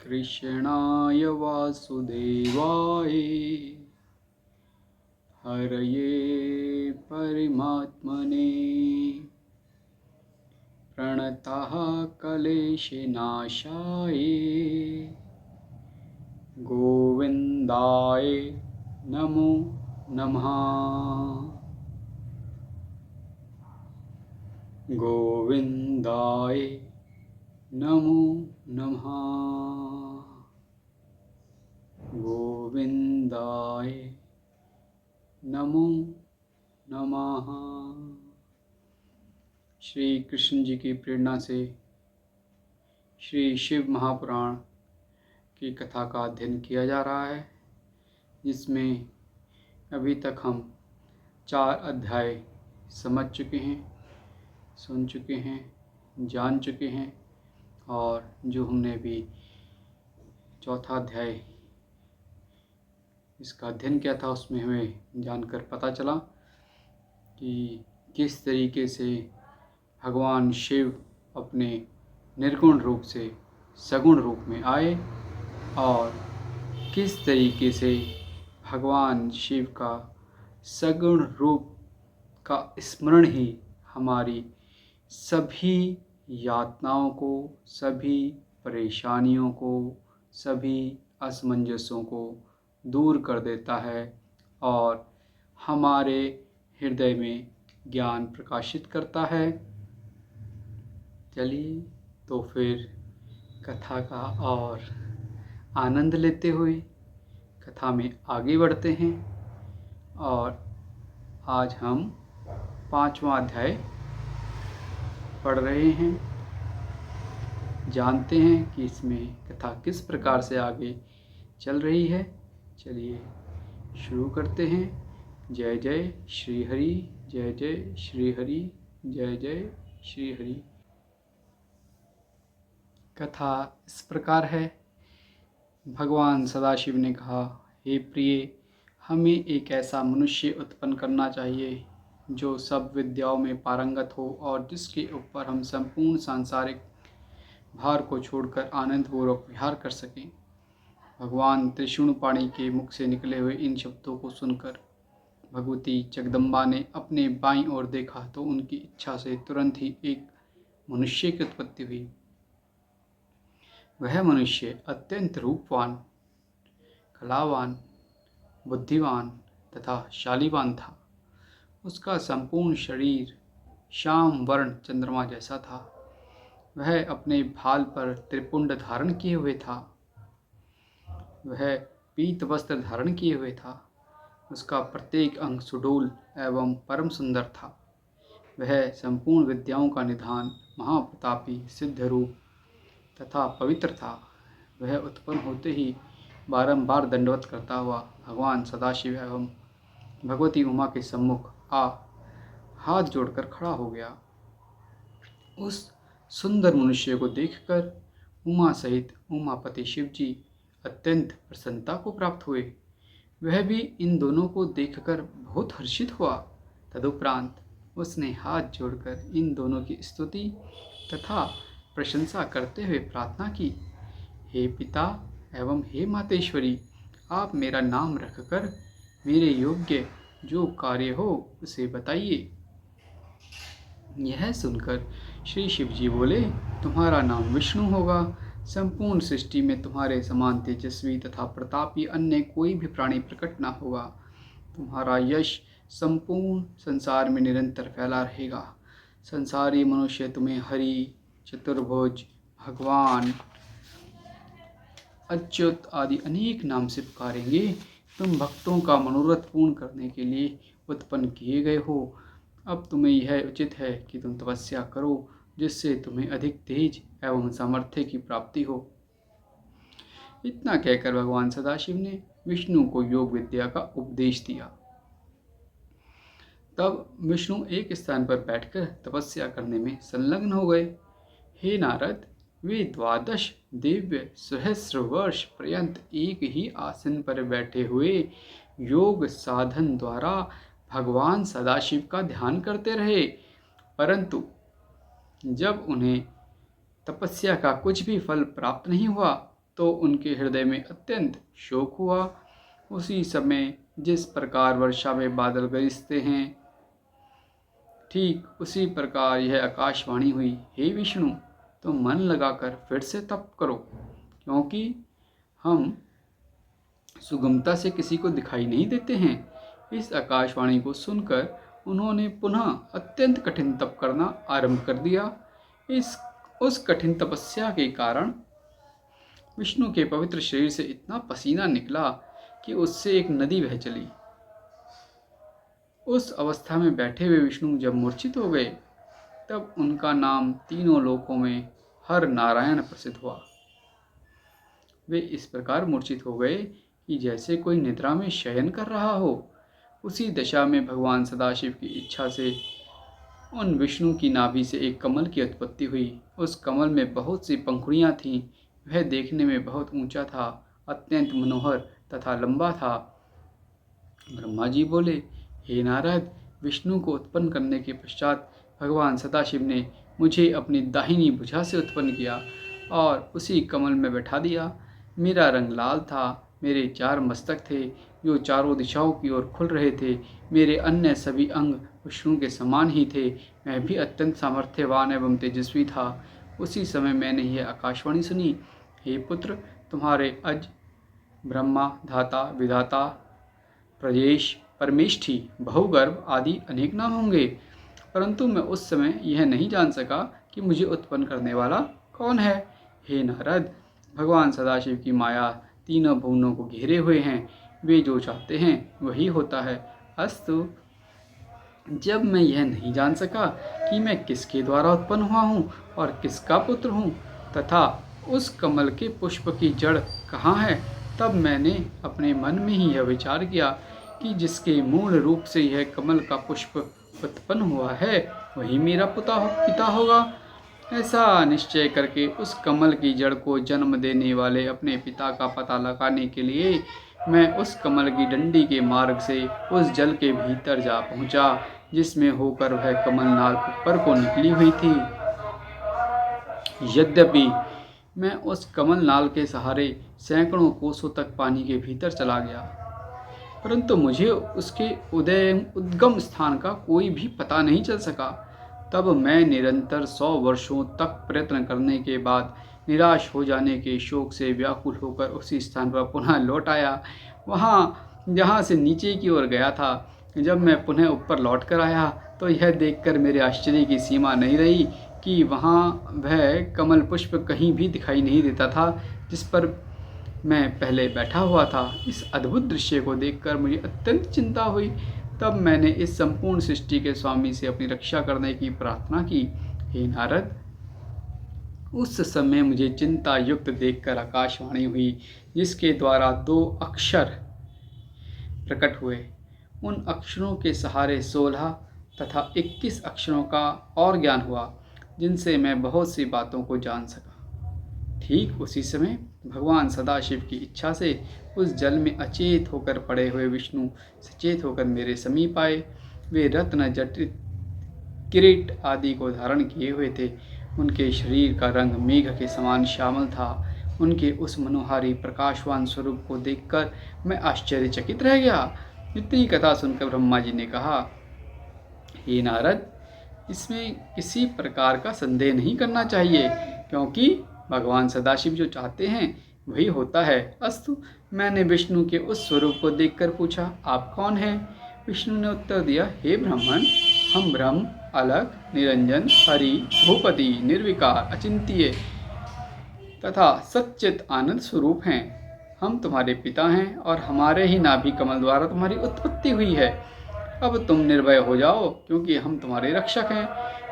कृष्णाय वासुदेवाय हरये परमात्मने प्रणतः क्लेशनाशाय गोविन्दाय नमो नमः। गोविन्दाय नमो नमः। गोविन्दाय नमो नमः। श्री कृष्ण जी की प्रेरणा से श्री शिव महापुराण की कथा का अध्ययन किया जा रहा है, जिसमें अभी तक हम 4 अध्याय समझ चुके हैं, सुन चुके हैं, जान चुके हैं। और जो हमने अभी 4था अध्याय इसका अध्ययन किया था, उसमें हमें जानकर पता चला कि किस तरीके से भगवान शिव अपने निर्गुण रूप से सगुण रूप में आए और किस तरीके से भगवान शिव का सगुण रूप का स्मरण ही हमारी सभी यातनाओं को, सभी परेशानियों को, सभी असमंजसों को दूर कर देता है और हमारे हृदय में ज्ञान प्रकाशित करता है। चलिए तो फिर कथा का और आनंद लेते हुए कथा में आगे बढ़ते हैं। और आज हम 5वां अध्याय पढ़ रहे हैं। जानते हैं कि इसमें कथा किस प्रकार से आगे चल रही है। चलिए शुरू करते हैं। जय जय श्री हरि, जय जय श्री हरि, जय जय श्री हरि। कथा इस प्रकार है। भगवान सदाशिव ने कहा, हे प्रिय, हमें एक ऐसा मनुष्य उत्पन्न करना चाहिए जो सब विद्याओं में पारंगत हो और जिसके ऊपर हम संपूर्ण सांसारिक भार को छोड़कर आनंदपूर्वक विहार कर सकें। भगवान त्रिशूलपाणि के मुख से निकले हुए इन शब्दों को सुनकर भगवती जगदम्बा ने अपने बाईं ओर देखा तो उनकी इच्छा से तुरंत ही एक मनुष्य की उत्पत्ति हुई। वह मनुष्य अत्यंत रूपवान, कलावान, बुद्धिवान तथा शालीवान था। उसका संपूर्ण शरीर श्याम वर्ण चंद्रमा जैसा था। वह अपने भाल पर त्रिपुंड धारण किए हुए था। वह पीत वस्त्र धारण किए हुए था। उसका प्रत्येक अंग सुडोल एवं परम सुंदर था। वह संपूर्ण विद्याओं का निधान, महाप्रतापी, सिद्ध रूप तथा पवित्र था। वह उत्पन्न होते ही बारंबार दंडवत करता हुआ भगवान सदाशिव एवं भगवती उमा के सम्मुख हाथ जोड़कर खड़ा हो गया। उस सुंदर मनुष्य को देखकर उमा सहित उमापति शिव जी अत्यंत प्रसन्नता को प्राप्त हुए। वह भी इन दोनों को देखकर बहुत हर्षित हुआ। तदुपरांत उसने हाथ जोड़कर इन दोनों की स्तुति तथा प्रशंसा करते हुए प्रार्थना की, हे पिता एवं हे मातेश्वरी, आप मेरा नाम रखकर मेरे योग्य जो कार्य हो उसे बताइए। यह सुनकर श्री शिव जी बोले, तुम्हारा नाम विष्णु होगा। संपूर्ण सृष्टि में तुम्हारे समान तेजस्वी तथा प्रतापी अन्य कोई भी प्राणी प्रकट न होगा। तुम्हारा यश संपूर्ण संसार में निरंतर फैला रहेगा। संसारी मनुष्य तुम्हें हरि, चतुर्भुज, भगवान, अच्युत आदि अनेक नाम से पुकारेंगे। तुम भक्तों का मनोरथ पूर्ण करने के लिए उत्पन्न किए गए हो। अब तुम्हें यह उचित है कि तुम तपस्या करो, जिससे तुम्हें अधिक तेज एवं सामर्थ्य की प्राप्ति हो। इतना कहकर भगवान सदाशिव ने विष्णु को योग विद्या का उपदेश दिया। तब विष्णु एक स्थान पर बैठकर तपस्या करने में संलग्न हो गए। हे नारद, वे 12 दिव्य सहस्र वर्ष पर्यंत एक ही आसन पर बैठे हुए योग साधन द्वारा भगवान सदाशिव का ध्यान करते रहे, परंतु जब उन्हें तपस्या का कुछ भी फल प्राप्त नहीं हुआ तो उनके हृदय में अत्यंत शोक हुआ। उसी समय जिस प्रकार वर्षा में बादल गरजते हैं, ठीक उसी प्रकार यह आकाशवाणी हुई, हे विष्णु, तुम मन लगाकर फिर से तप करो, क्योंकि हम सुगमता से किसी को दिखाई नहीं देते हैं। इस आकाशवाणी को सुनकर उन्होंने पुनः अत्यंत कठिन तप करना आरंभ कर दिया। उस कठिन तपस्या के कारण विष्णु के पवित्र शरीर से इतना पसीना निकला कि उससे एक नदी बह चली। उस अवस्था में बैठे हुए विष्णु जब मूर्छित हो गए, तब उनका नाम तीनों लोकों में हर नारायण प्रसिद्ध हुआ। वे इस प्रकार मूर्छित हो गए कि जैसे कोई निद्रा में शयन कर रहा हो। उसी दशा में भगवान सदाशिव की इच्छा से उन विष्णु की नाभि से एक कमल की उत्पत्ति हुई। उस कमल में बहुत सी पंखुड़ियाँ थीं। वह देखने में बहुत ऊंचा था, अत्यंत मनोहर तथा लंबा था। ब्रह्मा जी बोले, हे नारद, विष्णु को उत्पन्न करने के पश्चात भगवान सदाशिव ने मुझे अपनी दाहिनी भुजा से उत्पन्न किया और उसी कमल में बैठा दिया। मेरा रंग लाल था, मेरे 4 मस्तक थे जो चारों दिशाओं की ओर खुल रहे थे। मेरे अन्य सभी अंग विष्णु के समान ही थे। मैं भी अत्यंत सामर्थ्यवान एवं तेजस्वी था। उसी समय मैंने यह आकाशवाणी सुनी, हे पुत्र, तुम्हारे अज, ब्रह्मा, धाता, विधाता, प्रजेश, परमेष्ठी, बहुगर्भ आदि अनेक नाम होंगे, परंतु मैं उस समय यह नहीं जान सका कि मुझे उत्पन्न करने वाला कौन है। हे नारद, भगवान सदाशिव की माया तीनों भुवनों को घेरे हुए हैं। वे जो चाहते हैं वही होता है। अस्तु, जब मैं यह नहीं जान सका कि मैं किसके द्वारा उत्पन्न हुआ हूँ और किसका पुत्र हूँ तथा उस कमल के पुष्प की जड़ कहाँ है, तब मैंने अपने मन में ही यह विचार किया कि जिसके मूल रूप से यह कमल का पुष्प उत्पन्न हुआ है वही मेरा पिता होगा। ऐसा निश्चय करके उस कमल की जड़ को जन्म देने वाले अपने पिता का पता लगाने के लिए मैं उस कमल की डंडी के मार्ग से उस जल के भीतर जा पहुंचा जिसमें होकर वह कमल नाल ऊपर को निकली हुई थी। यद्यपि मैं उस कमल नाल के सहारे सैकड़ों कोसों तक पानी के भीतर चला गया, परंतु मुझे उसके उद्गम स्थान का कोई भी पता नहीं चल सका। तब मैं निरंतर 100 वर्षों तक प्रयत्न करने के बाद निराश हो जाने के शोक से व्याकुल होकर उसी स्थान पर पुनः लौट आया, वहाँ जहाँ से नीचे की ओर गया था। जब मैं पुनः ऊपर लौट कर आया तो यह देखकर मेरे आश्चर्य की सीमा नहीं रही कि वहाँ वह कमल पुष्प कहीं भी दिखाई नहीं देता था जिस पर मैं पहले बैठा हुआ था। इस अद्भुत दृश्य को देखकर मुझे अत्यंत चिंता हुई। तब मैंने इस संपूर्ण सृष्टि के स्वामी से अपनी रक्षा करने की प्रार्थना की। हे नारद, उस समय मुझे चिंता युक्त देखकर आकाशवाणी हुई, जिसके द्वारा 2 अक्षर प्रकट हुए। उन अक्षरों के सहारे 16 तथा 21 अक्षरों का और ज्ञान हुआ, जिनसे मैं बहुत सी बातों को जान सका। ठीक उसी समय भगवान सदाशिव की इच्छा से उस जल में अचेत होकर पड़े हुए विष्णु सचेत होकर मेरे समीप आए। वे रत्न जटित किरीट आदि को धारण किए हुए थे। उनके शरीर का रंग मेघ के समान श्यामल था। उनके उस मनोहारी प्रकाशवान स्वरूप को देखकर मैं आश्चर्यचकित रह गया। इतनी कथा सुनकर ब्रह्मा जी ने कहा, हे नारद, इसमें किसी प्रकार का संदेह नहीं करना चाहिए, क्योंकि भगवान सदाशिव जो चाहते हैं वही होता है। अस्तु, मैंने विष्णु के उस स्वरूप को देखकर पूछा, आप कौन हैं? विष्णु ने उत्तर दिया, हे ब्राह्मण, हम ब्रह्म, अलग, निरंजन, हरि, भूपति, निर्विकार, अचिंत्य तथा सच्चित आनंद स्वरूप हैं। हम तुम्हारे पिता हैं और हमारे ही नाभि कमल द्वारा तुम्हारी उत्पत्ति हुई है। अब तुम निर्भय हो जाओ, क्योंकि हम तुम्हारे रक्षक हैं।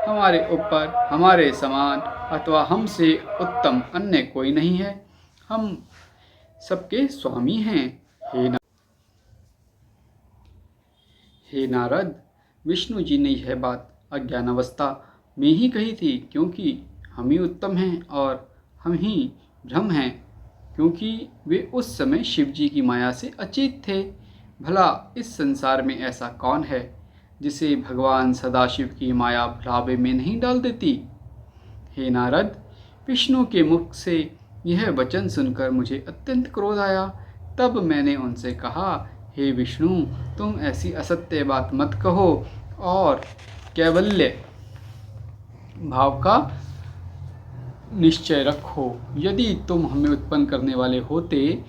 हमारे ऊपर हमारे समान अथवा हमसे उत्तम अन्य कोई नहीं है। हम सबके स्वामी हैं। हे नारद, विष्णु जी ने यह बात अज्ञानावस्था में ही कही थी, क्योंकि हम ही उत्तम हैं और हम ही ब्रह्म हैं, क्योंकि वे उस समय शिव जी की माया से अचेत थे। भला इस संसार में ऐसा कौन है जिसे भगवान सदाशिव की माया भुलावे में नहीं डाल देती? हे नारद, विष्णु के मुख से यह वचन सुनकर मुझे अत्यंत क्रोध आया। तब मैंने उनसे कहा, हे विष्णु, तुम ऐसी असत्य बात मत कहो और कैवल्य भाव का निश्चय रखो। यदि तुम हमें उत्पन्न करने वाले होते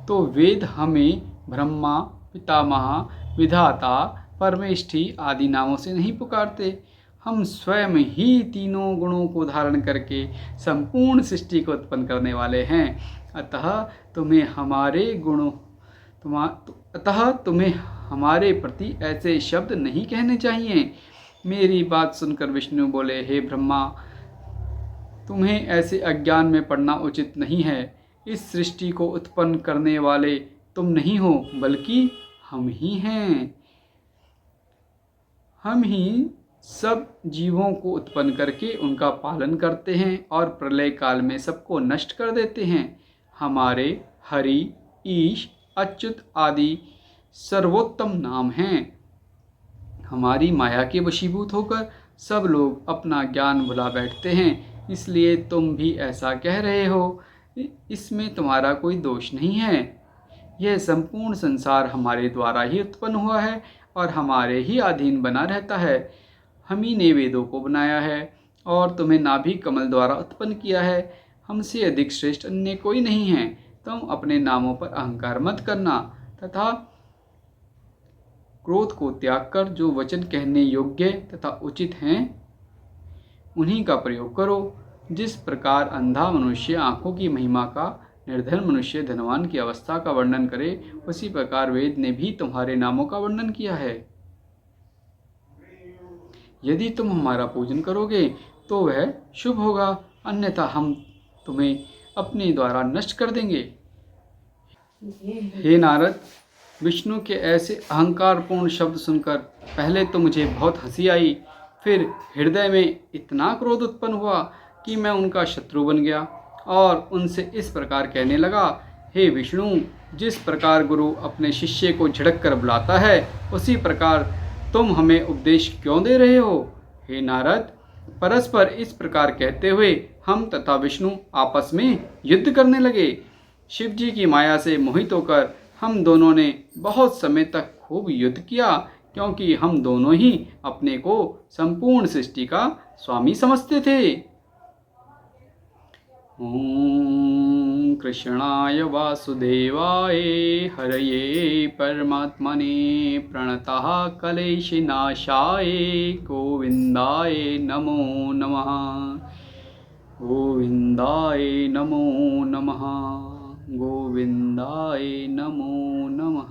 तो वेद हमें ब्रह्मा, पितामह, विधाता, परमेष्ठी आदि नामों से नहीं पुकारते। हम स्वयं ही तीनों गुणों को धारण करके संपूर्ण सृष्टि को उत्पन्न करने वाले हैं। अतः तुम्हें हमारे प्रति ऐसे शब्द नहीं कहने चाहिए। मेरी बात सुनकर विष्णु बोले, हे ब्रह्मा, तुम्हें ऐसे अज्ञान में पड़ना उचित नहीं है। इस सृष्टि को उत्पन्न करने वाले तुम नहीं हो, बल्कि हम ही हैं। हम ही सब जीवों को उत्पन्न करके उनका पालन करते हैं और प्रलय काल में सबको नष्ट कर देते हैं। हमारे हरि, ईश, अच्युत आदि सर्वोत्तम नाम हैं। हमारी माया के वशीभूत होकर सब लोग अपना ज्ञान भुला बैठते हैं, इसलिए तुम भी ऐसा कह रहे हो। इसमें तुम्हारा कोई दोष नहीं है। यह संपूर्ण संसार हमारे द्वारा ही उत्पन्न हुआ है और हमारे ही अधीन बना रहता है। हम ही ने वेदों को बनाया है और तुम्हें नाभि कमल द्वारा उत्पन्न किया है। हमसे अधिक श्रेष्ठ अन्य कोई नहीं है। तुम अपने नामों पर अहंकार मत करना तथा क्रोध को त्याग कर जो वचन कहने योग्य तथा उचित हैं उन्हीं का प्रयोग करो। जिस प्रकार अंधा मनुष्य आंखों की महिमा का, निर्धन मनुष्य धनवान की अवस्था का वर्णन करे, उसी प्रकार वेद ने भी तुम्हारे नामों का वर्णन किया है। यदि तुम हमारा पूजन करोगे तो वह शुभ होगा, अन्यथा हम तुम्हें अपने द्वारा नष्ट कर देंगे। हे नारद, विष्णु के ऐसे अहंकारपूर्ण शब्द सुनकर पहले तो मुझे बहुत हंसी आई, फिर हृदय में इतना क्रोध उत्पन्न हुआ कि मैं उनका शत्रु बन गया और उनसे इस प्रकार कहने लगा, हे विष्णु, जिस प्रकार गुरु अपने शिष्य को झिड़क कर बुलाता है, उसी प्रकार तुम हमें उपदेश क्यों दे रहे हो? हे नारद, परस्पर इस प्रकार कहते हुए हम तथा विष्णु आपस में युद्ध करने लगे। शिव जी की माया से मोहित होकर हम दोनों ने बहुत समय तक खूब युद्ध किया, क्योंकि हम दोनों ही अपने को संपूर्ण सृष्टि का स्वामी समझते थे। ओम कृष्णाय वासुदेवाय हरये परमात्मने प्रणतः क्लेशनाशाय गोविंदाय नमो नमः। गोविंदाय नमो नमः। गोविंदाय नमो नमः।